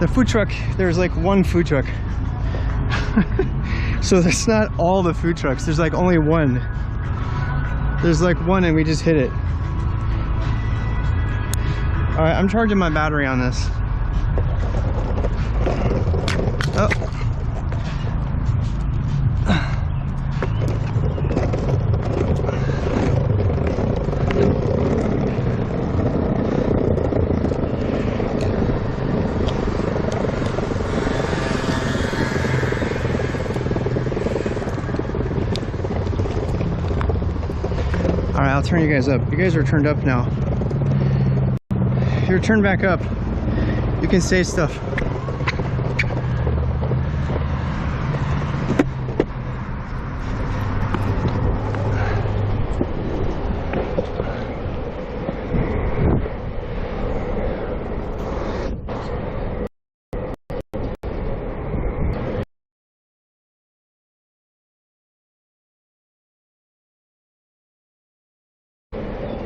The food truck, there's like one food truck. So there's not all the food trucks, there's like only one. There's like one and we just hit it. Alright, I'm charging my battery on this. Oh. Alright, I'll turn you guys up. You guys are turned up now. If you're turned back up, you can say stuff.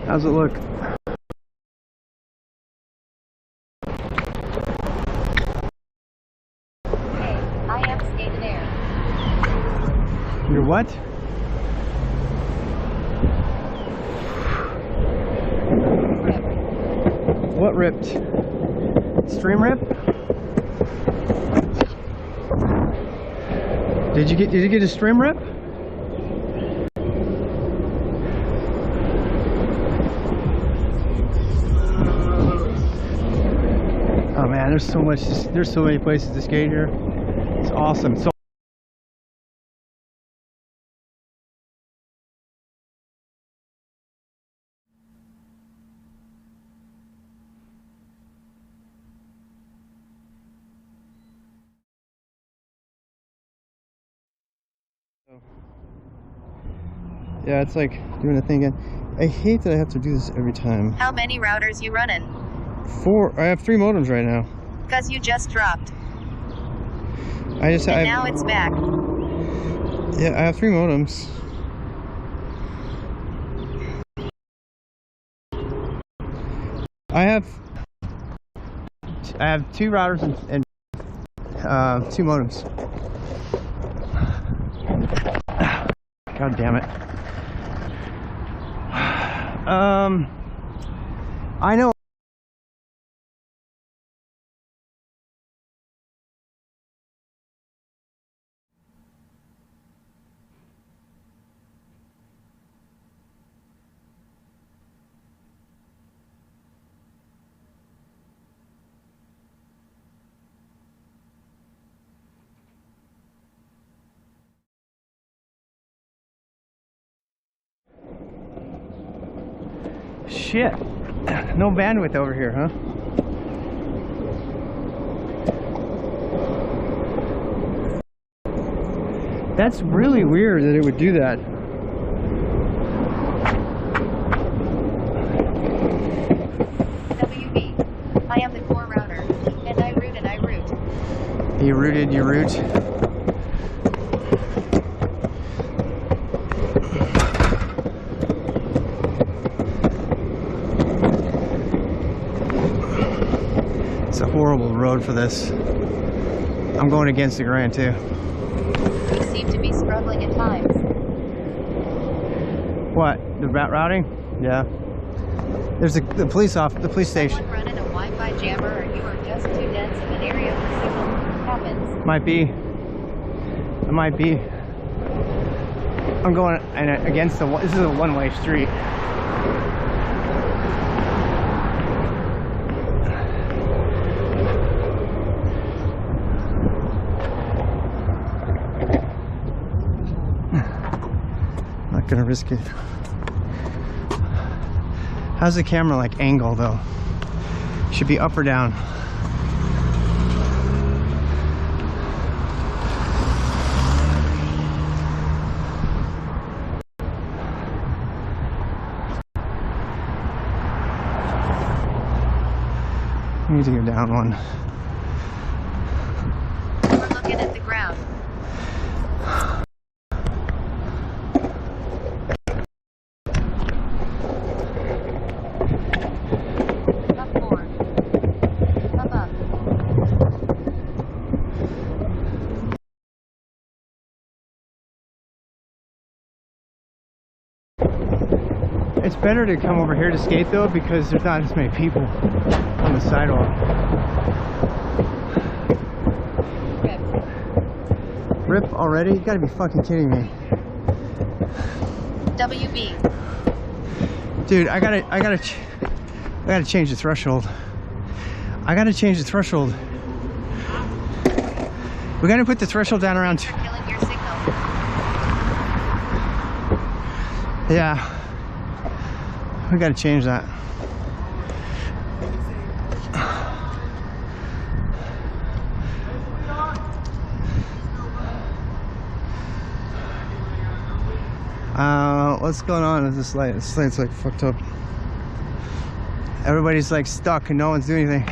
How's it look? Hey, I am skating air. You're what? What ripped? Stream rip? Did you get a stream rip? Oh man, there's so many places to skate here. It's awesome. So yeah, it's like doing a thing again. I hate that I have to do this every time. How many routers you running? 4. I have 3 modems right now. Cause you just dropped. And now it's back. Yeah, I have 3 modems. I have 2 routers and 2 modems. God damn it. I know. Shit. No bandwidth over here, huh? That's really weird that it would do that. WB. I am the core router. And I route and I route. You rooted, you root. It's a horrible road for this. I'm going against the grain too. We seem to be struggling at times. What? The routing? Yeah. There's the police station. Someone running a Wi-Fi jammer, or you are just too dense in an area for signal. Happens. Might be. It might be. I'm going against the. This is a one-way street. Not gonna risk it. How's the camera like angle though? Should be up or down? I need to go down one. We're looking at the ground. Up more. Up. better to come over here to skate though, because there's not as many people on the sidewalk. Rip already? You gotta be fucking kidding me. WB. Dude, I gotta change the threshold. I gotta change the threshold. We gotta put the threshold down around You're killing your signal. Yeah. We gotta change that. What's going on with this light? This light's like fucked up. Everybody's like stuck and no one's doing anything.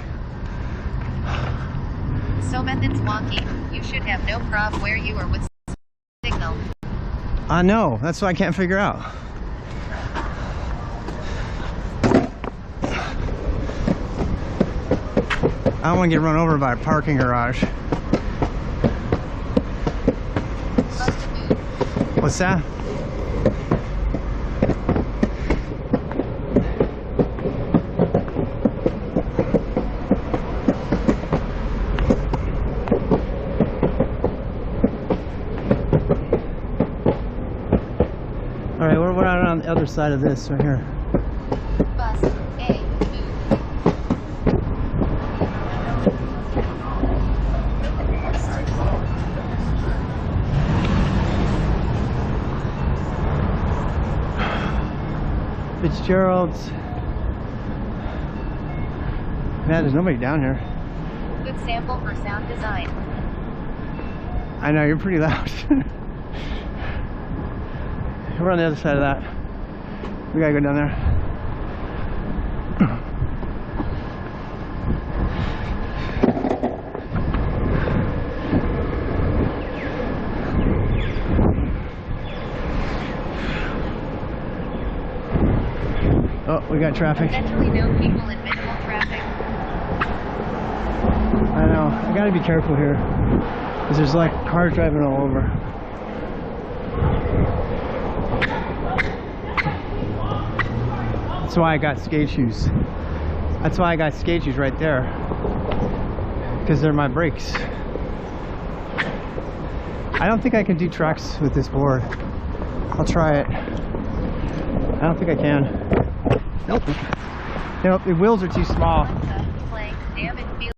So method's wonky. You should have no prob where you are with signal. I know, that's what I can't figure out. I don't want to get run over by a parking garage. Busted move. What's that? All right, we're out on the other side of this right here. Bust A move. Fitzgerald's. Man, there's nobody down here. Good sample for sound design. I know, you're pretty loud. We're on the other side of that. We gotta go down there. Oh, we got traffic. Essentially no people in minimal traffic. I know. I gotta be careful here, because there's like cars driving all over. That's why I got skate shoes. That's why I got skate shoes right there, because they're my brakes. I don't think I can do tracks with this board. I'll try it. I don't think I can. Nope. Nope, the wheels are too small. Playing damn it feel.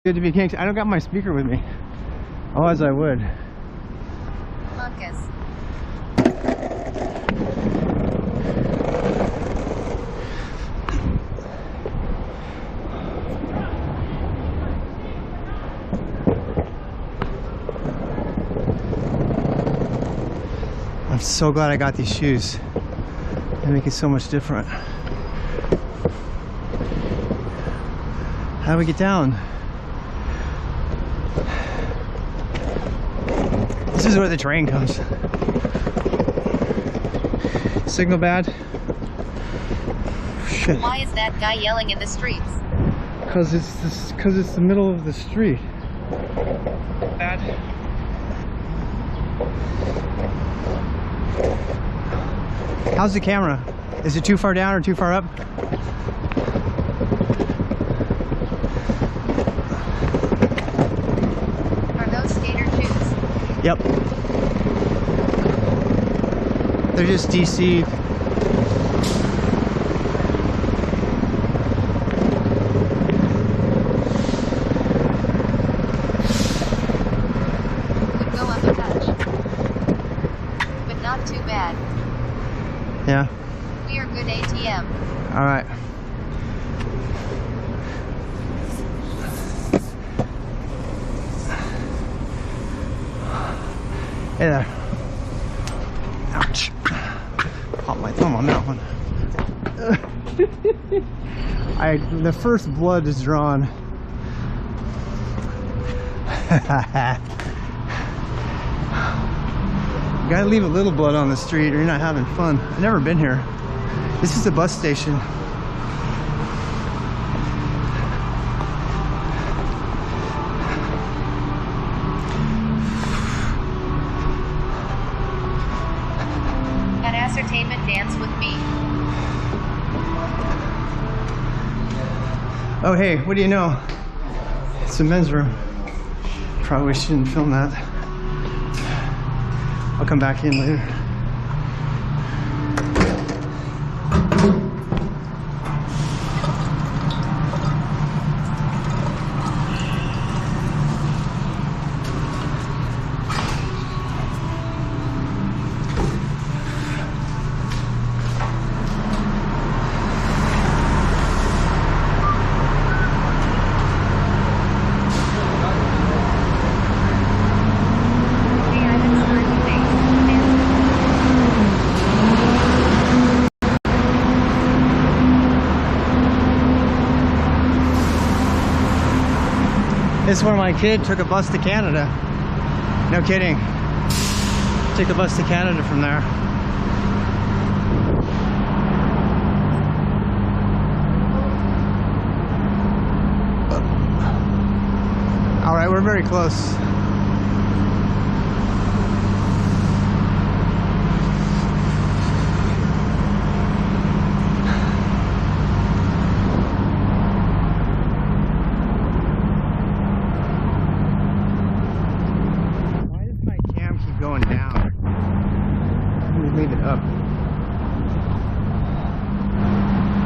Good to be kinked. I don't got my speaker with me. Otherwise I would. Monkus. I'm so glad I got these shoes. They make it so much different. How do we get down? This is where the train comes. Signal bad? Shit. Why is that guy yelling in the streets? Cause it's the middle of the street. Bad. How's the camera? Is it too far down or too far up? Are those skater shoes? Yep. They're just DC. Would go untouched. But not too bad. Yeah. We are good ATM. All right. Hey there. Ouch. Pop my thumb on that one. The first blood is drawn. You gotta leave a little blood on the street or you're not having fun. I've never been here. This is a bus station. Oh hey, what do you know? It's the men's room. Probably shouldn't film that. I'll come back in later. This is where my kid took a bus to Canada. No kidding. Took a bus to Canada from there. All right, we're very close. Going down. Let me leave it up.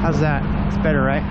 How's that? It's better, right?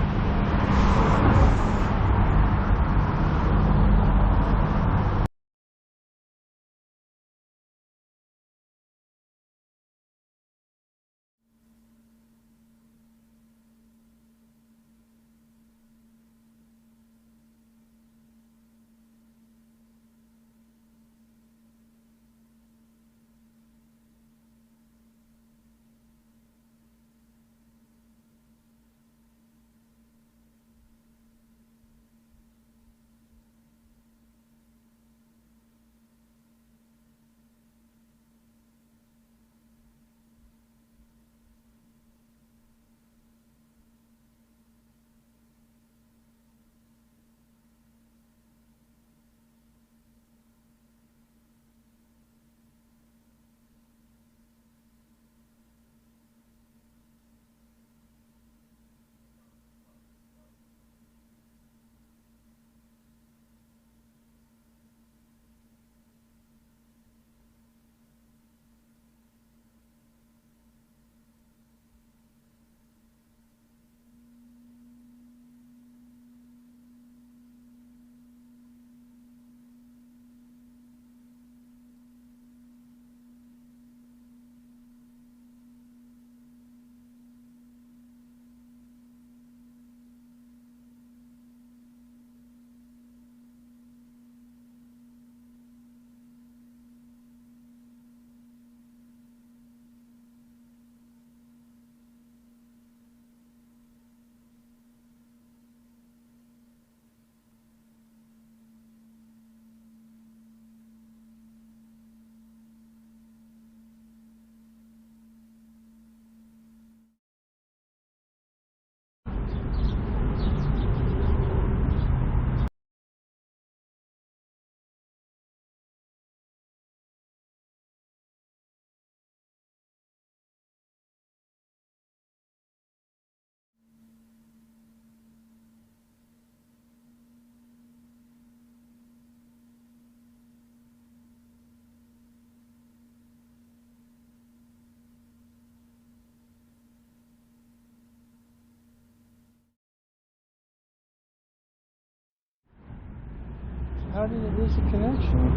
How did it lose the connection?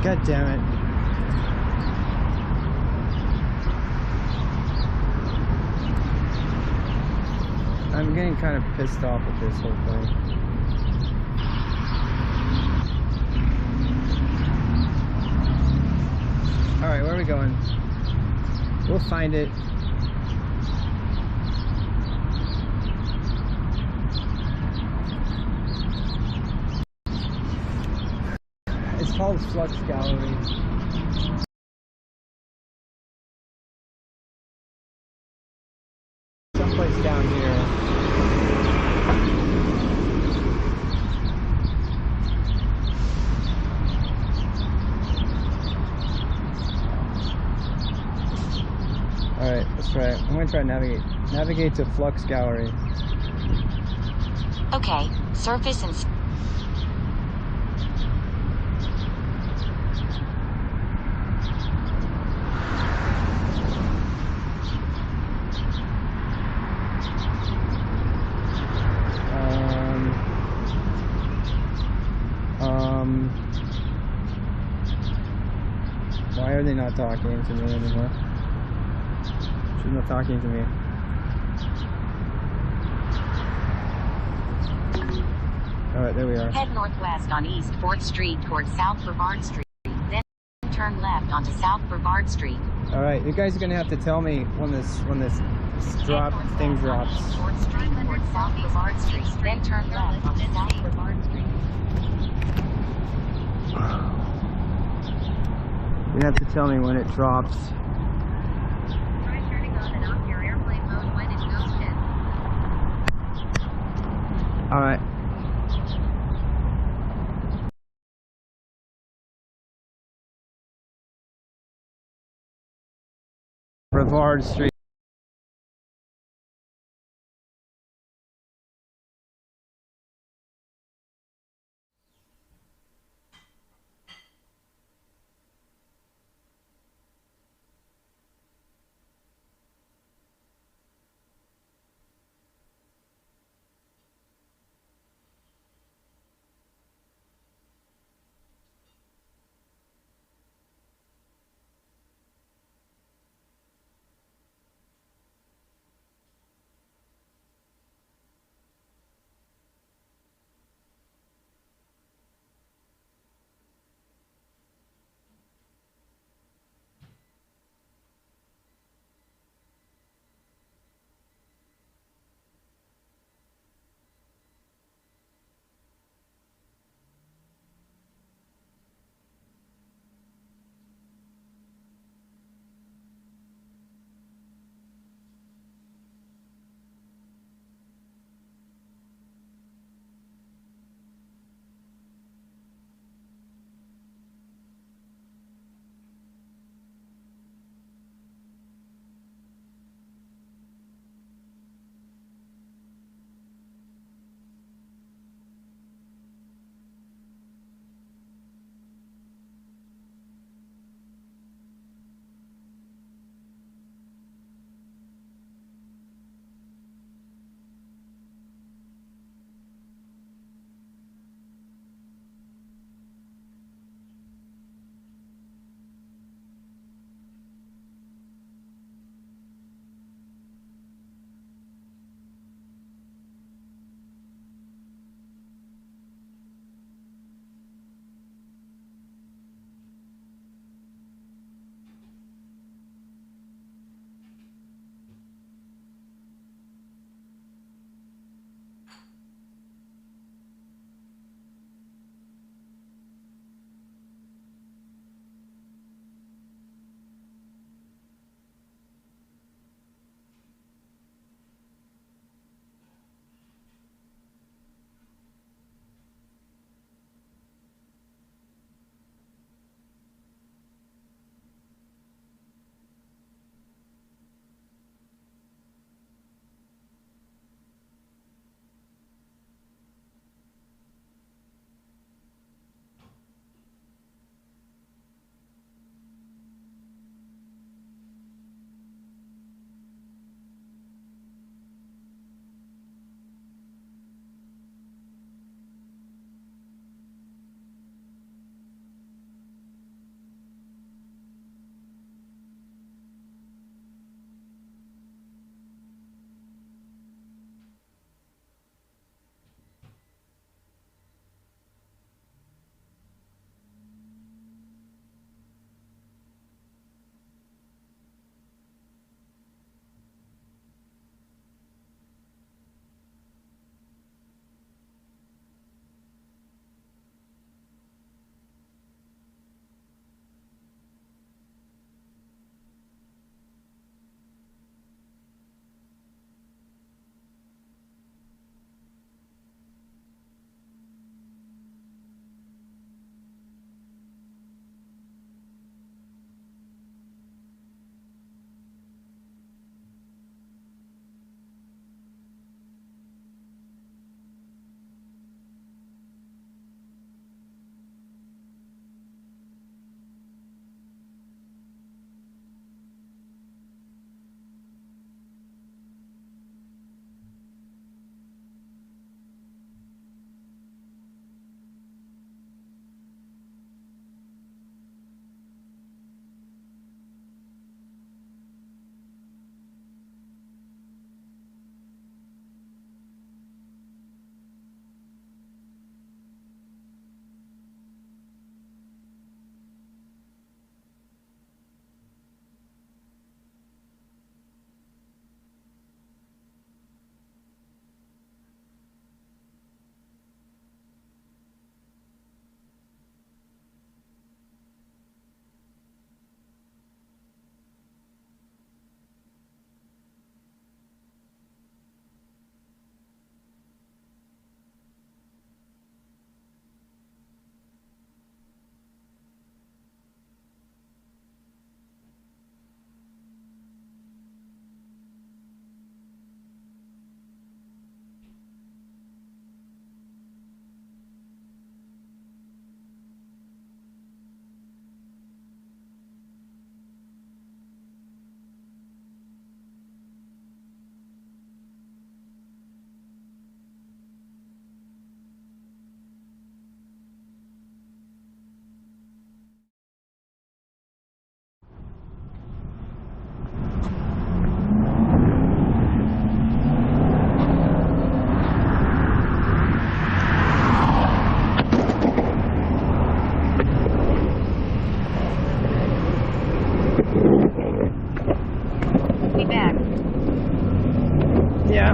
God damn it. I'm getting kind of pissed off with this whole thing. Alright, where are we going? We'll find it. It's called Flux Gallery. Someplace down here. Alright, let's try it. I'm going to try navigate. Navigate to Flux Gallery. Okay, surface and... Why are they not talking to me anymore? She's not talking to me. Alright, there we are. Head northwest on East 4th Street towards South Brevard Street, then turn left onto South Brevard Street. Alright, you guys are gonna have to tell me when this thing drops. East 4th Street towards South Brevard Street, then turn left onto South Brevard Street. You have to tell me when it drops. Try turning on and off your airplane mode when it goes dead. Alright. Brevard Street. back. Yeah.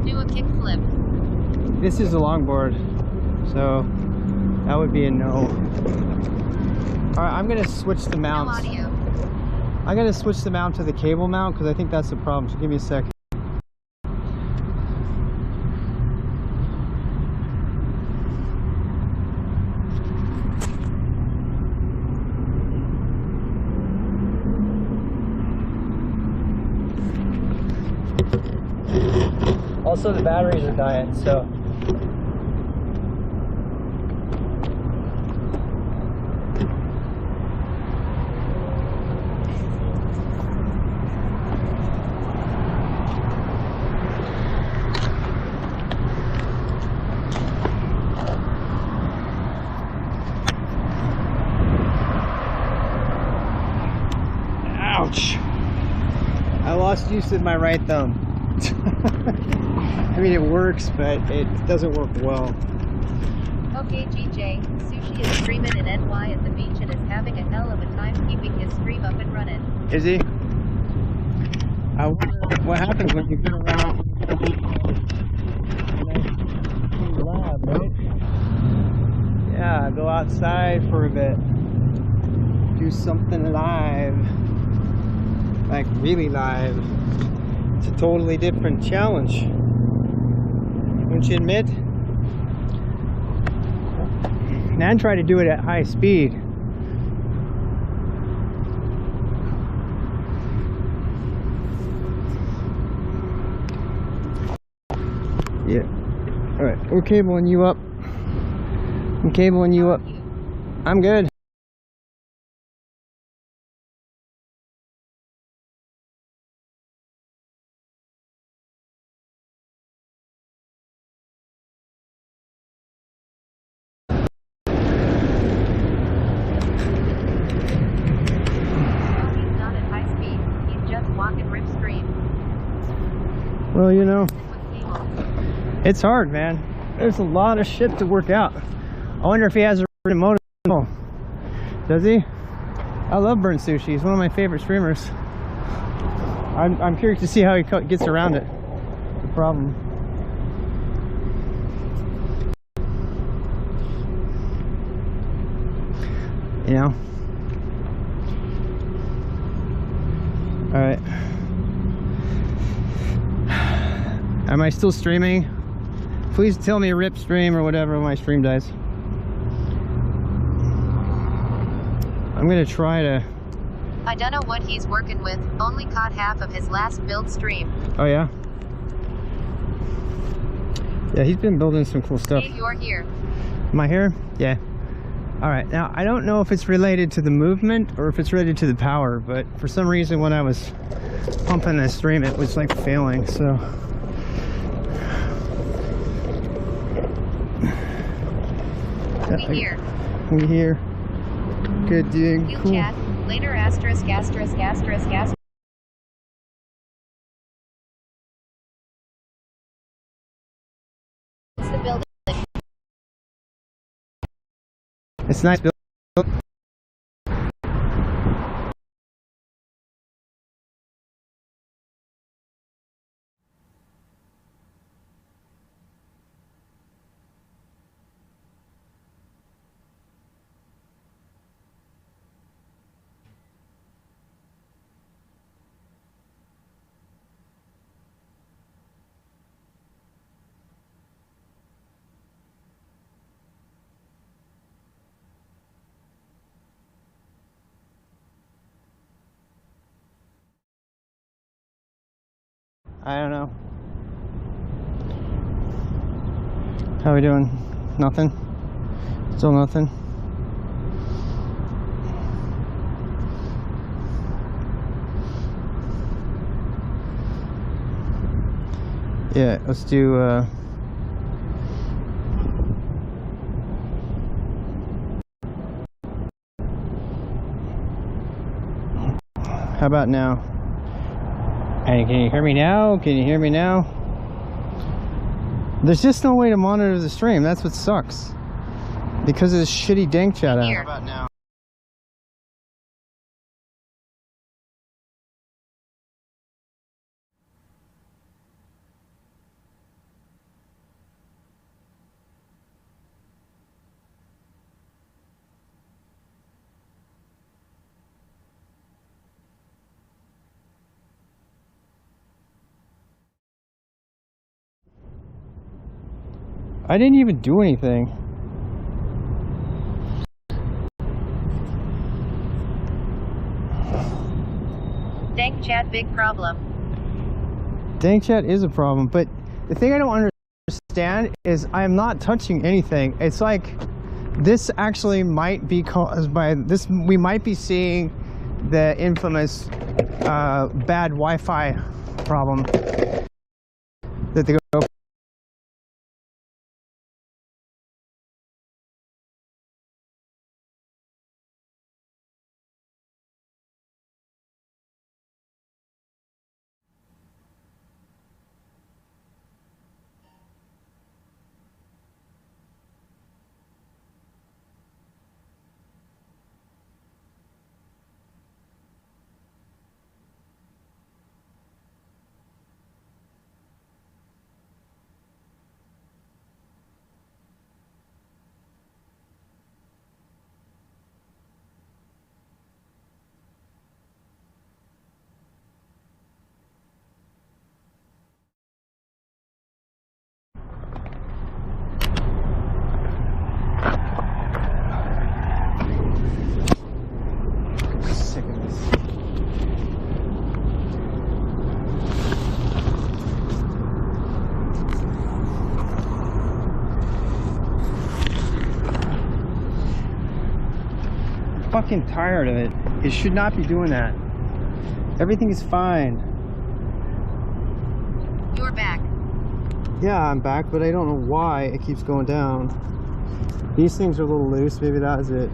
Do a kickflip. This is a longboard, so that would be a no. Alright, I'm gonna switch the No mounts. audio. I'm gonna switch the mount to the cable mount because I think that's the problem. So give me a sec. Also, the batteries are dying, so. Ouch! I lost use of my right thumb. I mean, it works, but it doesn't work well. Okay, GJ. Sushi is streaming in NY at the beach and is having a hell of a time keeping his stream up and running. Is he? I wonder what happens when you get around in the lab, right? Yeah, go outside for a bit. Do something live. Like really live. It's a totally different challenge. Don't you admit? And try to do it at high speed. Yeah. Alright, we're cabling you up. I'm cabling you up. I'm good. Well, you know, it's hard, man. There's a lot of shit to work out. I wonder if he has a remote. Does he? I love burnt sushi. He's one of my favorite streamers. I'm curious to see how he gets around it. The problem. You know? Alright. Am I still streaming? Please tell me rip stream or whatever when my stream dies. I'm gonna try to... I don't know what he's working with. Only caught half of his last build stream. Oh yeah? Yeah, he's been building some cool stuff. Hey, you're here. Am I here? Yeah. Alright, now I don't know if it's related to the movement or if it's related to the power, but for some reason when I was pumping the stream it was like failing, so... We here. We here. Good dude. You Cool. chat. Later asterisk asterisk asterisk asterisk. It's the building. It's nice building. I don't know. How are we doing? Nothing? Still nothing? Yeah, let's do how about now? Hey, can you hear me now? Can you hear me now? There's just no way to monitor the stream. That's what sucks. Because of this shitty dank chat app. Here. How about now? I didn't even do anything. Dank chat, big problem. Dank chat is a problem, but the thing I don't understand is I am not touching anything. It's like this actually might be caused by this. We might be seeing the infamous bad Wi-Fi problem that the GoPro. Sick of this. I'm fucking tired of it. It should not be doing that. Everything is fine. You're back. Yeah, I'm back, but I don't know why it keeps going down. These things are a little loose. Maybe that is it.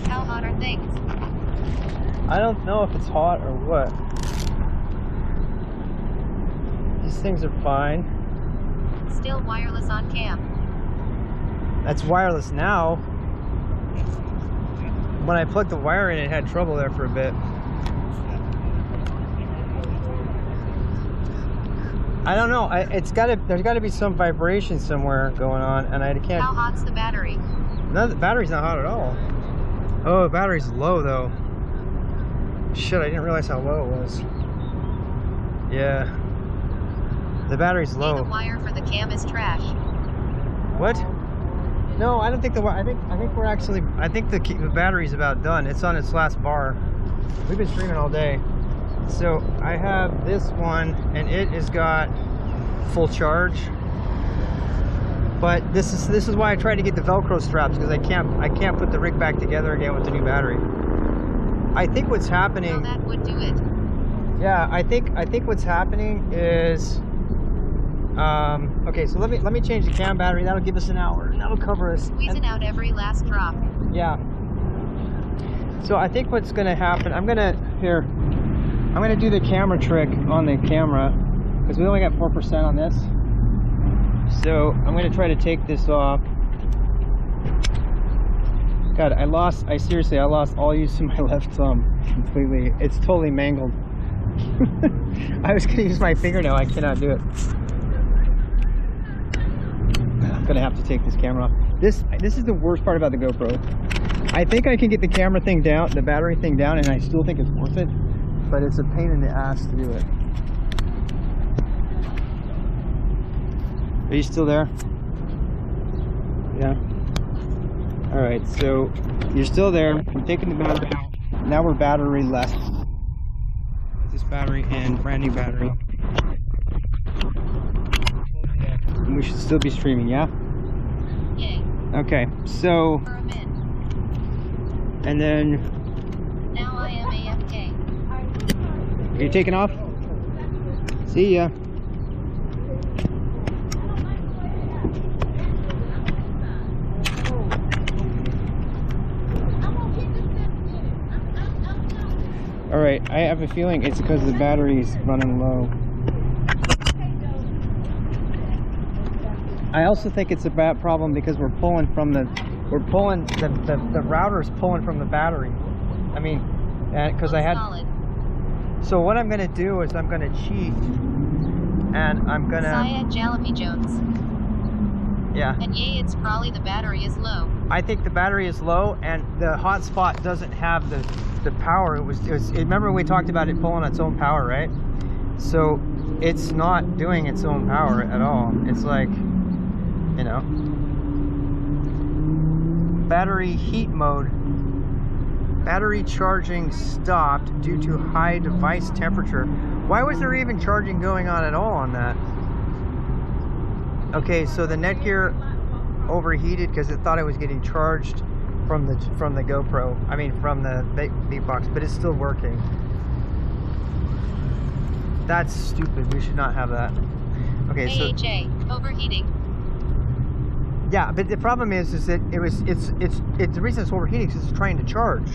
How hot are things? I don't know if it's hot or what. These things are fine. Still wireless on cam. That's wireless now. When I plugged the wire in, it had trouble there for a bit. I don't know. There's got to be some vibration somewhere going on, and I can't. How hot's the battery? No, the battery's not hot at all. Oh, the battery's low though. Shit, I didn't realize how low it was. Yeah. The battery's Hey, low. the wire for the cam is trash. What? No, I don't think the wire. I think we're actually. I think the battery's about done. It's on its last bar. We've been streaming all day. So I have this one, and it has got full charge. But this is why I tried to get the Velcro straps, because I can't put the rig back together again with the new battery. I think what's happening. Well, that would do it. Yeah, I think what's happening is. Okay, so let me change the cam battery. That'll give us an hour. That'll cover us. Squeezing out every last drop. Yeah. So I think what's gonna happen. I'm gonna do the camera trick on the camera, because we only got 4% on this. So I'm gonna try to take this off. God, I seriously lost all use of my left thumb completely. It's totally mangled. I was gonna use my fingernail. I cannot do it. I'm gonna have to take this camera off. This is the worst part about the GoPro. I think I can get the camera thing down, the battery thing down, and I still think it's worth it. But it's a pain in the ass to do it. Are you still there? Yeah. All right, so you're still there. I'm taking the battery out. Now we're battery-less. This battery and brand new battery. And we should still be streaming, yeah? Yay. Okay, so, For a minute. and then, Now I am AFK. are you taking off? See ya. All right, I have a feeling it's because the battery's running low. I also think it's a bad problem because we're pulling from the router's pulling from the battery. I mean, because I had. Solid. So what I'm gonna do is I'm gonna cheat, and I'm gonna. Syed Jalapy Jones. Yeah. And yay, it's probably the battery is low. I think the battery is low, and the hotspot doesn't have the power. It was. Remember we talked about it pulling its own power, right? So it's not doing its own power at all. It's like, you know, battery heat mode. Battery charging stopped due to high device temperature. Why was there even charging going on at all on that? Okay, so the Netgear overheated because it thought it was getting charged from the GoPro. I mean, from the beatbox, but it's still working. That's stupid. We should not have that. Okay, so AHA, overheating. yeah, but the problem is that it's the reason it's overheating is it's trying to charge.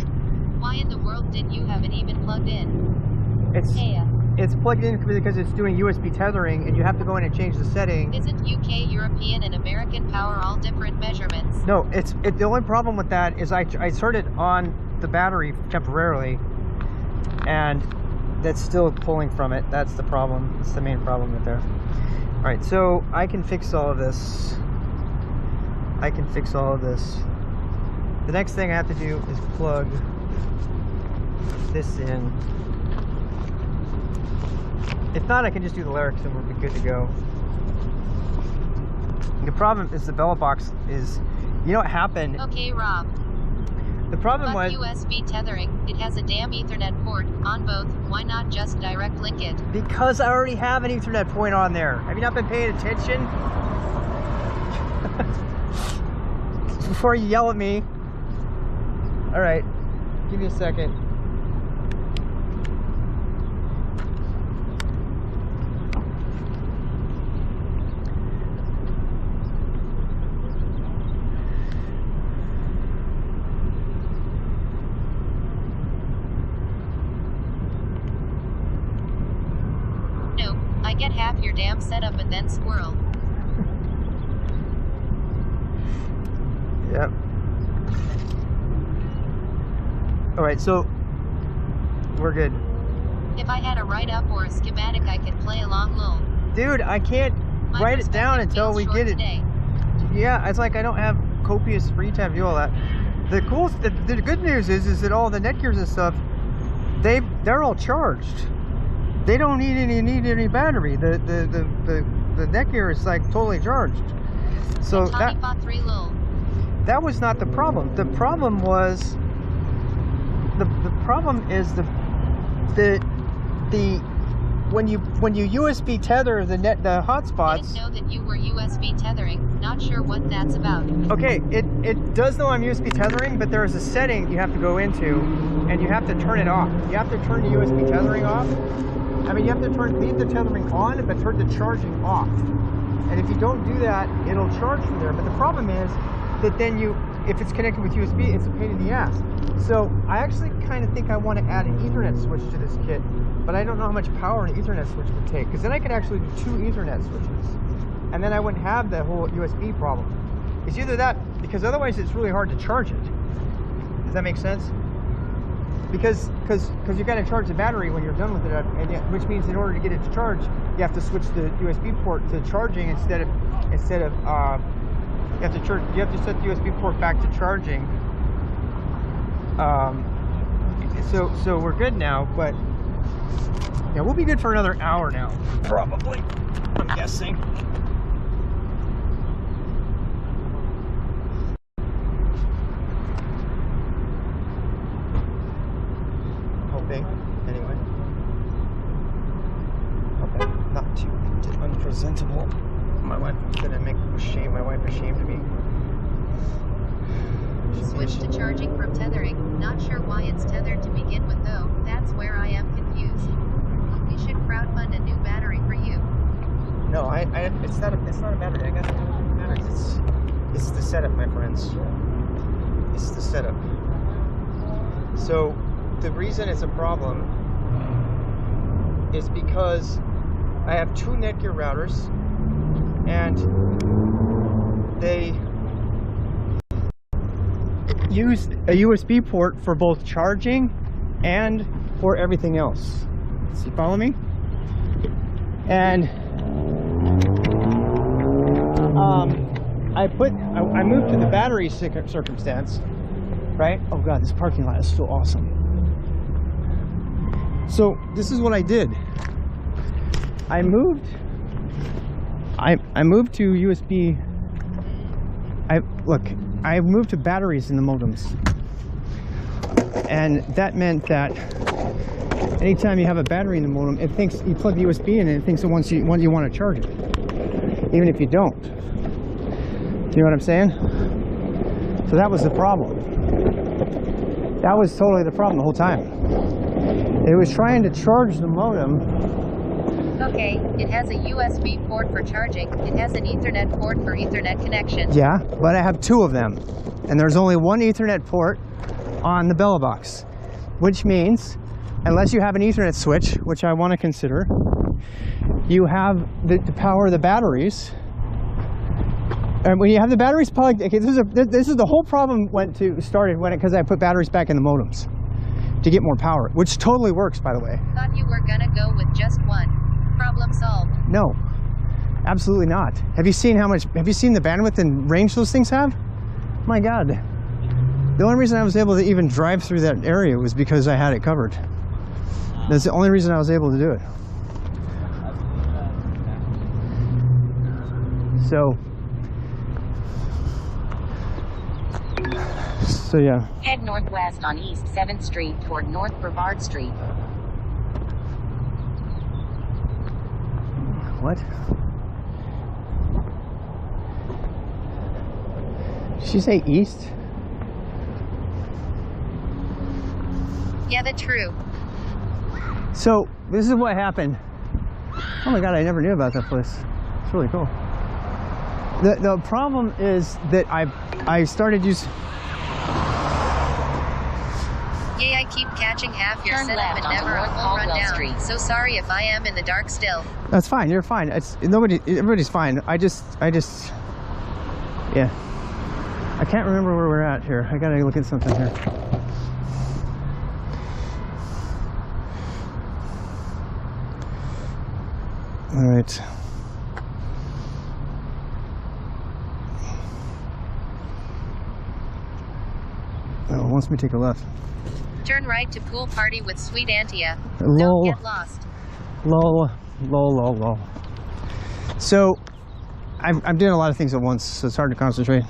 Why in the world did you have it even plugged in? It's plugged in because it's doing USB tethering, and you have to go in and change the setting. Isn't UK, European, and American power all different measurements? No, the only problem with that is I started on the battery temporarily, and that's still pulling from it. That's the problem. It's the main problem right there. All right, so I can fix all of this. I can fix all of this. The next thing I have to do is plug this in. If not, I can just do the lyrics and we'll be good to go. The problem is the bell box is, you know what happened? Okay, Rob. The problem But was USB tethering, it has a damn Ethernet port on both. Why not just direct link it? because I already have an Ethernet point on there. Have you not been paying attention? Before you yell at me. All right, give me a second. No, I get half your damn setup and then squirrel. Yep. All right, so we're good. If I had a write-up or a schematic, I could play along lol. Dude, I can't My write it down perspective until feels we short get it. today. Yeah, it's like I don't have copious free time to do all that. The good news is that all the Netgears and stuff, they're all charged. They don't need any battery. The Netgear is like totally charged. So Tiny Bot 3 lol. that was not the problem. The problem was the problem is the when you USB tether the hotspots. Didn't know that you were USB tethering. Not sure what that's about. Okay, it does know I'm USB tethering, but there is a setting you have to go into, and you have to turn it off. You have to turn the USB tethering off. I mean, you have to leave the tethering on, but turn the charging off. And if you don't do that, it'll charge from there. But the problem is that then if it's connected with USB, it's a pain in the ass. So I actually kind of think I want to add an Ethernet switch to this kit, but I don't know how much power an Ethernet switch would take, because then I could actually do 2 Ethernet switches, and then I wouldn't have the whole USB problem. It's either that, because otherwise it's really hard to charge it. Does that make sense? Because you got to charge the battery when you're done with it, and which means in order to get it to charge, you have to switch the USB port to charging instead of you have to set the USB port back to charging. So we're good now, but yeah, we'll be good for another hour now, probably. I'm guessing. Hoping, anyway. Okay, not too unpresentable. My wife is gonna make my wife ashamed of me. Switch to charging from tethering. Not sure why it's tethered to begin with though. That's where I am confused. We should crowdfund a new battery for you. No, it's not a battery. I got the batteries. It's the setup, my friends. It's the setup. So the reason it's a problem is because I have two Netgear routers, and they use a USB port for both charging and for everything else. So you follow me? And I moved to the battery circumstance, right? Oh God, this parking lot is so awesome. So this is what I did. I moved to USB. I moved to batteries in the modems, and that meant that anytime you have a battery in the modem, it thinks you plug the USB in, and it thinks it wants you want to charge it, even if you don't. Do you know what I'm saying? So that was the problem. That was totally the problem the whole time. It was trying to charge the modem. Okay, it has a USB port for charging. It has an Ethernet port for Ethernet connection. Yeah, but I have two of them, and there's only one Ethernet port on the Bella box, which means unless you have an Ethernet switch, which I want to consider, you have to power the batteries. And when you have the batteries plugged, okay, this is the whole problem started because I put batteries back in the modems to get more power, which totally works, by the way. Thought you were gonna go with just one. Problem solved. No, absolutely not. Have you seen the bandwidth and range those things have? My God. The only reason I was able to even drive through that area was because I had it covered. That's the only reason I was able to do it. So yeah. Head northwest on East 7th Street toward North Brevard Street. What? Did she say east? Yeah, that's true. So this is what happened. Oh my God, I never knew about that place. It's really cool. The problem is that I started using. Yay, I keep catching half your Turn setup left and onto never a North full Caldwell rundown. Street. So sorry if I am in the dark still. That's fine. You're fine. Everybody's fine. I just, yeah. I can't remember where we're at here. I gotta look at something here. All right. Oh, it wants me to take a left. Turn right to pool party with sweet Antia. Lol. Don't get lost. Lol. So, I'm doing a lot of things at once, so it's hard to concentrate.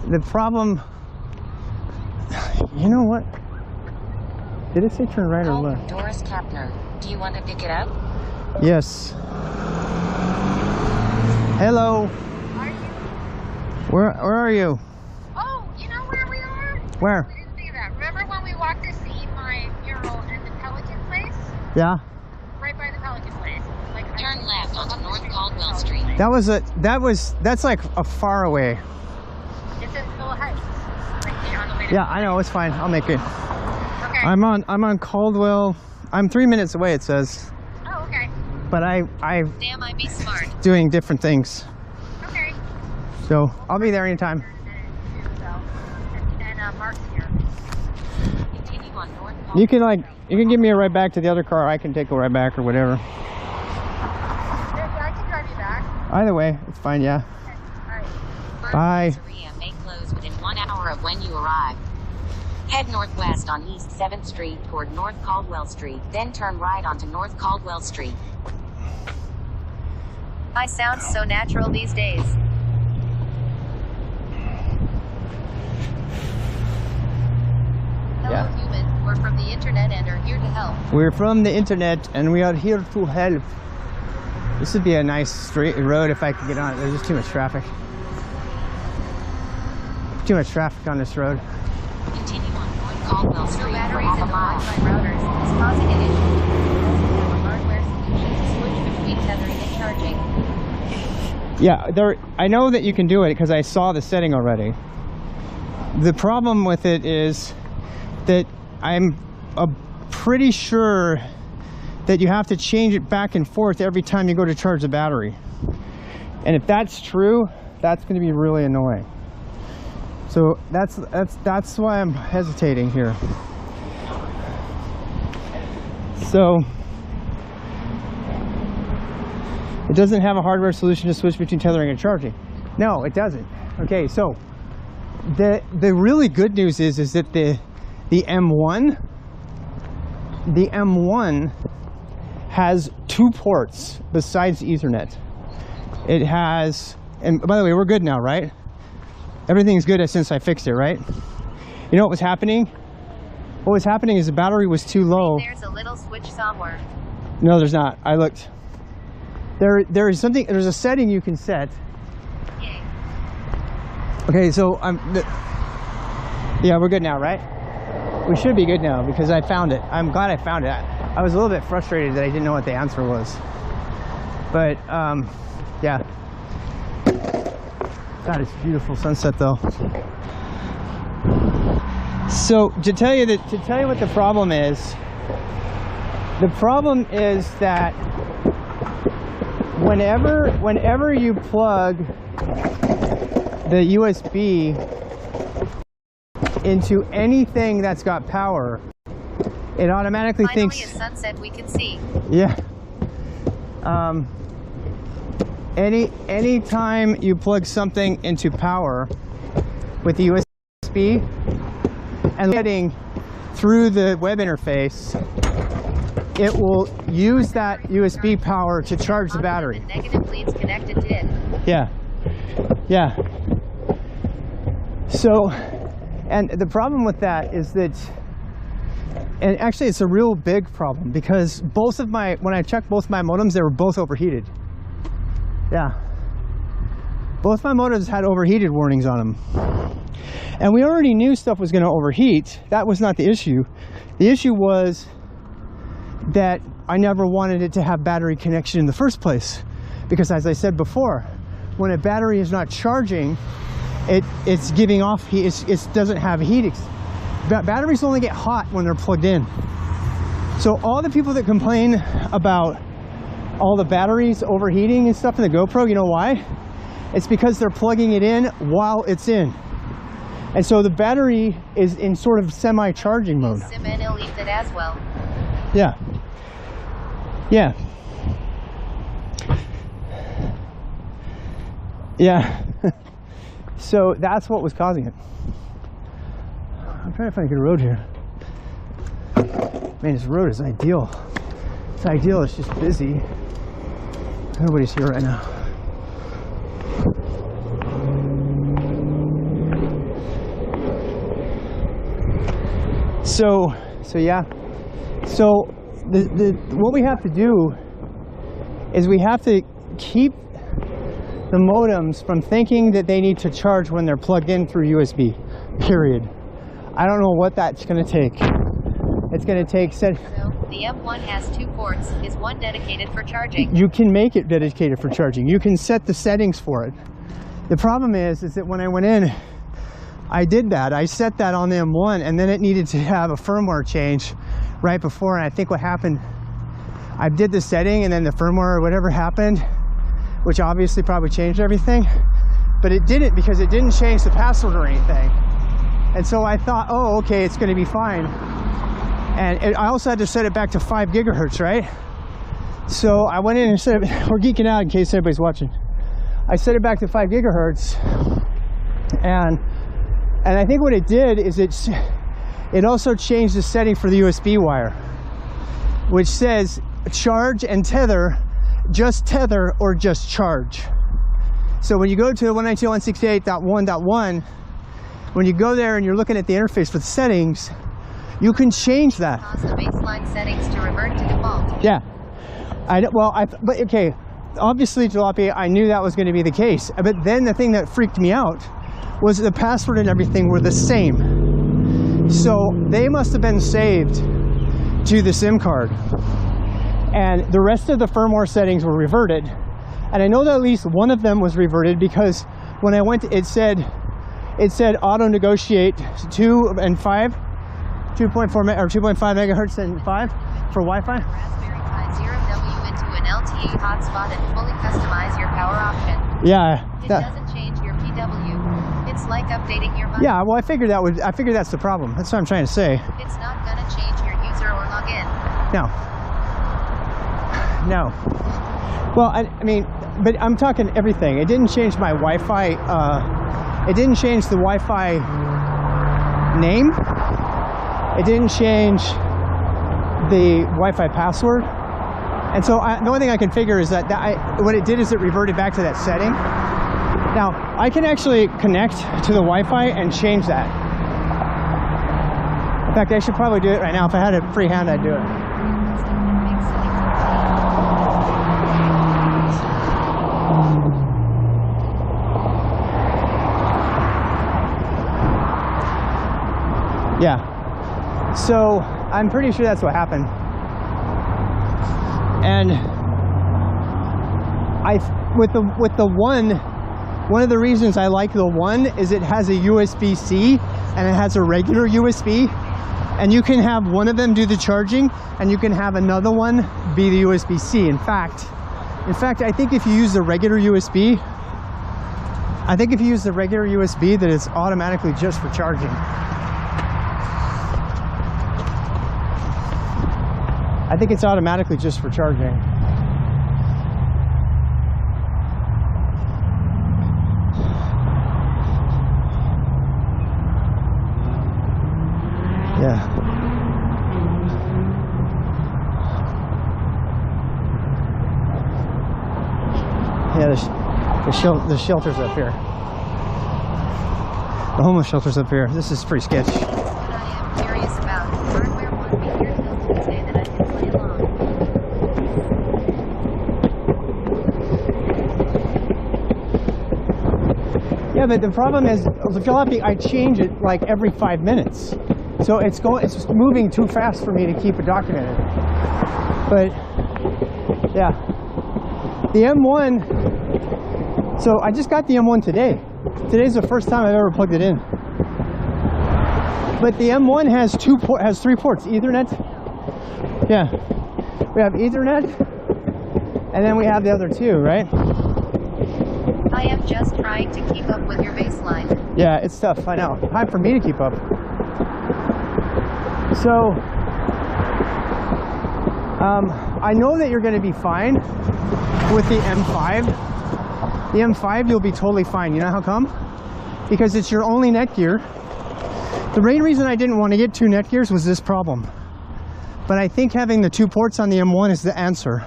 The problem, you know what? Did it say turn right or Call left? from Doris Kapner. Do you want to pick it up? Yes. Hello. Are you? Where are you? Oh, you know where we are? Where? We didn't think of that. Remember when we walked to see my mural in the Pelican place? Yeah. Right by the Pelican place. Like Turn left onto North Caldwell Street. That's like a far away. It's in Phil Heights. Like on the way to Yeah, I know, it's fine. I'll make it. Okay. I'm on Caldwell. I'm 3 minutes away, it says. Oh, okay. But I Damn, I be smart. doing different things. Okay. So I'll be there anytime. And Mark's here. Continue on North You can give me a ride back to the other car. I can take a ride back or whatever. Yeah, I can drive you back. Either way, it's fine, yeah. Okay. All right. Bye. Pizzeria may close within 1 hour of when you arrive. Head northwest on East 7th Street toward North Caldwell Street, then turn right onto North Caldwell Street. I sound so natural these days. Hello, Yeah. human. We're from the internet and are here to help. We're from the internet and we are here to help. This would be a nice straight road if I could get on it. There's just too much traffic. Too much traffic on this road. Continue on North Caldwell No Street for batteries half in a the mile. Wi-Fi routers is causing an issue. We also have a hardware solution to switch between tethering and charging. Yeah, I know that you can do it because I saw the setting already. The problem with it is that I'm pretty sure that you have to change it back and forth every time you go to charge the battery. And if that's true, that's going to be really annoying. So that's why I'm hesitating here. So it doesn't have a hardware solution to switch between tethering and charging. No, it doesn't. Okay, so the really good news is that the M1 has 2 ports besides Ethernet. It has, and by the way, we're good now, right? Everything's good since I fixed it, right? You know what was happening? What was happening is the battery was too low. There's a little switch somewhere. No, there's not. I looked. There is something. There's a setting you can set. Yay. Okay, so yeah, we're good now, right? We should be good now because I found it. I'm glad I found it. I was a little bit frustrated that I didn't know what the answer was. But yeah. God, it's a beautiful sunset though. So to tell you what the problem is that whenever you plug the USB into anything that's got power, it automatically Finally, thinks, a sunset we can see. yeah. Any time you plug something into power with the USB and getting through the web interface, it will use that USB power to charge the battery. The negative leads connected to it. Yeah, yeah. So, and the problem with that is that, and actually it's a real big problem because when I checked both my modems, they were both overheated. Yeah. Both my modems had overheated warnings on them. And we already knew stuff was going to overheat. That was not the issue. The issue was that I never wanted it to have battery connection in the first place. Because as I said before, when a battery is not charging, it's giving off heat. It doesn't have heat. Batteries only get hot when they're plugged in. So all the people that complain about all the batteries overheating and stuff in the GoPro, you know why? It's because they're plugging it in while it's in. And so the battery is in sort of semi-charging mode. SimNL leaves it as well. Yeah. Yeah. Yeah. So that's what was causing it. I'm trying to find a good road here. Man, this road is ideal. It's ideal, it's just busy. Nobody's here right now. So yeah. So what we have to do is we have to keep the modems from thinking that they need to charge when they're plugged in through USB, period. I don't know what that's going to take. It's going to take... So, the M1 has 2 ports. Is one dedicated for charging? You can make it dedicated for charging. You can set the settings for it. The problem is that when I went in, I did that. I set that on the M1, and then it needed to have a firmware change right before, and I think what happened, I did the setting, and then the firmware or whatever happened, which obviously probably changed everything, but it didn't because it didn't change the password or anything. And so I thought, oh, okay, it's going to be fine. And I also had to set it back to 5 gigahertz, right? So I went in and set it, we're geeking out in case anybody's watching. I set it back to 5 gigahertz, and I think what it did is it also changed the setting for the USB wire, which says charge and tether, just tether or just charge. So when you go to 192.168.1.1, when you go there and you're looking at the interface for the settings, you can change that. Cause the baseline settings to revert to default. Yeah. But okay, obviously, Jalopy, I knew that was going to be the case. But then the thing that freaked me out was the password and everything were the same. So they must have been saved to the SIM card. And the rest of the firmware settings were reverted. And I know that at least one of them was reverted because when I went, it said auto negotiate 2 and 5, 2.4 or 2.5 megahertz and 5 for Wi-Fi. Raspberry Pi 0W into an LTE hotspot and fully customize your power option. Yeah. It doesn't change your PW. It's like updating your Wi-Fi. Yeah, well, I figured that's the problem. That's what I'm trying to say. It's not gonna change your user or login. No. Well, I mean, but I'm talking everything. It didn't change my Wi-Fi. It didn't change the Wi-Fi name. It didn't change the Wi-Fi password. And so the only thing I can figure is that what it did is it reverted back to that setting. Now, I can actually connect to the Wi-Fi and change that. In fact, I should probably do it right now. If I had a free hand, I'd do it. Yeah. So I'm pretty sure that's what happened. And with the one of the reasons I like the one is it has a USB-C and it has a regular USB, and you can have one of them do the charging and you can have another one be the USB-C. In fact, I think if you use the regular USB, that it's automatically just for charging. I think it's automatically just for charging. Yeah. Yeah, the shelter's up here. The homeless shelter's up here. This is pretty sketchy. What I am curious about, hardware won't be here till Tuesday that I can play along. Yeah, but the problem is the floppy, I change it like every 5 minutes. So it's moving too fast for me to keep it documented. But yeah. The M1, so I just got the M1 today. Today's the first time I've ever plugged it in. But the M1 has 3 ports, Ethernet. Yeah. We have Ethernet, and then we have the other 2, right? I am just trying to keep up with your baseline. Yeah, it's tough, I know. Hard for me to keep up. So, I know that you're going to be fine with the M5. The M5, you'll be totally fine. You know how come? Because it's your only Netgear. The main reason I didn't want to get 2 Netgears was this problem. But I think having the 2 ports on the M1 is the answer.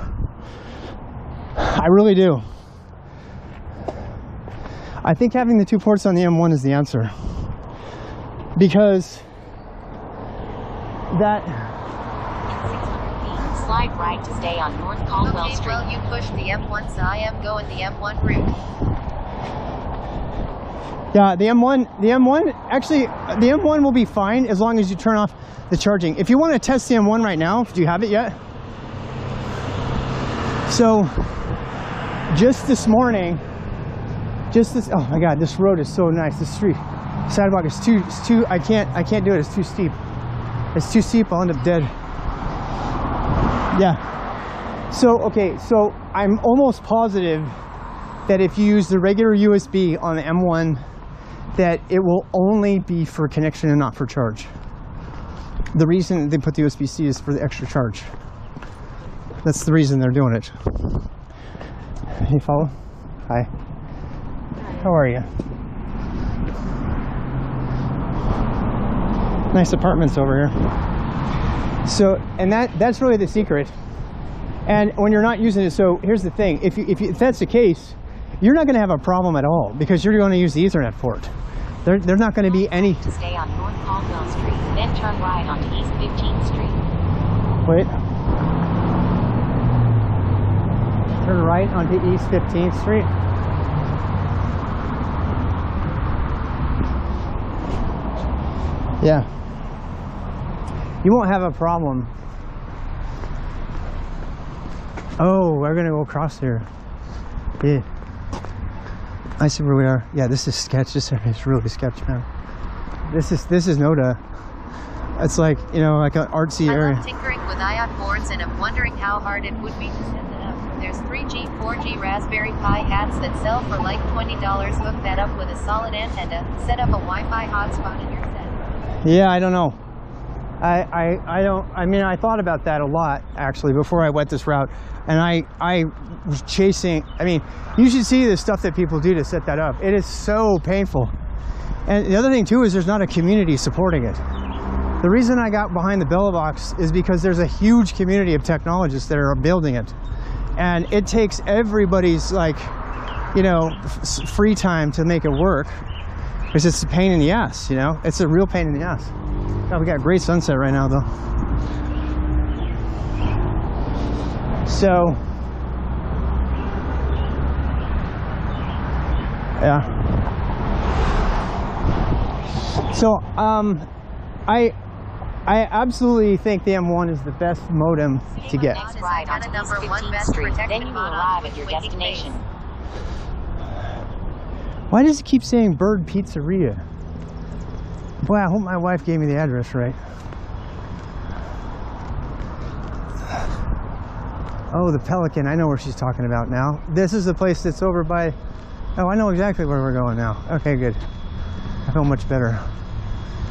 I really do. I think having the 2 ports on the M1 is the answer. Because that... Slide right to stay on North Caldwell Street. Well, you push the M1, so I am going the M1 route. Yeah, the M1, actually, the M1 will be fine as long as you turn off the charging. If you want to test the M1 right now, do you have it yet? So, just this morning, oh my God, this road is so nice. This sidewalk is too, I can't do it, it's too steep. It's too steep, I'll end up dead. Yeah. So, okay, so I'm almost positive that if you use the regular USB on the M1, that it will only be for connection and not for charge. The reason they put the USB-C is for the extra charge. That's the reason they're doing it. You follow? Hi. How are you? Nice apartments over here. So, and that's really the secret. And when you're not using it, so here's the thing: if that's the case, you're not going to have a problem at all because you're going to use the Ethernet port. There's not going to be any. To stay on North Caldwell Street, then turn right onto East 15th Street. Wait. Turn right onto East 15th Street. Yeah. You won't have a problem. Oh, we're gonna go across here. Yeah. I see where we are. Yeah, this is sketch. This area is really sketch, man. This is Noda. It's like, you know, like an artsy I area. love tinkering with iOS boards and I'm wondering how hard it would be to set that up. There's 3G, 4G Raspberry Pi hats that sell for like $20. Hook that up with a solid antenna. Set up a Wi-Fi hotspot in your set. Yeah, I don't know. I mean, I thought about that a lot actually before I went this route, and I was chasing. I mean, you should see the stuff that people do to set that up. It is so painful. And the other thing too is there's not a community supporting it. The reason I got behind the Bella Box is because there's a huge community of technologists that are building it, and it takes everybody's, like, you know, free time to make it work, because it's a pain in the ass. You know, it's a real pain in the ass. God, we got a great sunset right now, though. So, yeah. So, I absolutely think the M1 is the best modem to get. Next ride onto Number East one 15th best Street, protected then you will model arrive with at your winking destination. Why does it keep saying Bird Pizzeria? Boy, I hope my wife gave me the address right. Oh, the Pelican. I know where she's talking about now. This is the place that's over by... Oh, I know exactly where we're going now. Okay, good. I feel much better.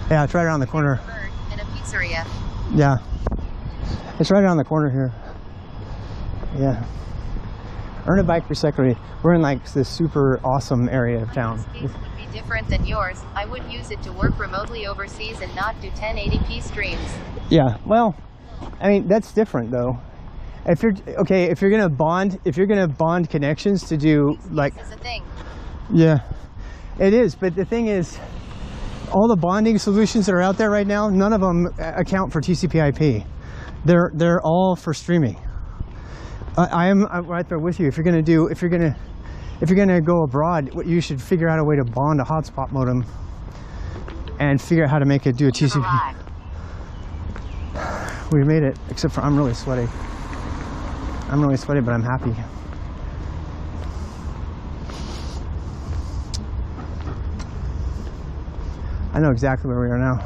Yeah, it's right around the corner. Bird and a pizzeria. Yeah. It's right around the corner here. Yeah. Earn a bike recyclery. We're in like this super awesome area of town. My use case would be different than yours. I would use it to work remotely overseas and not do 1080p streams. Yeah, well, I mean, that's different though. If you're okay, if you're gonna bond connections to do like, This is a thing. yeah, it is. But the thing is, all the bonding solutions that are out there right now, none of them account for TCP/IP. They're all for streaming. I'm right there with you. If you're gonna go abroad, you should figure out a way to bond a hotspot modem and figure out how to make it do a TCP. Arrived. We made it, except for I'm really sweaty. I'm really sweaty, but I'm happy. I know exactly where we are now.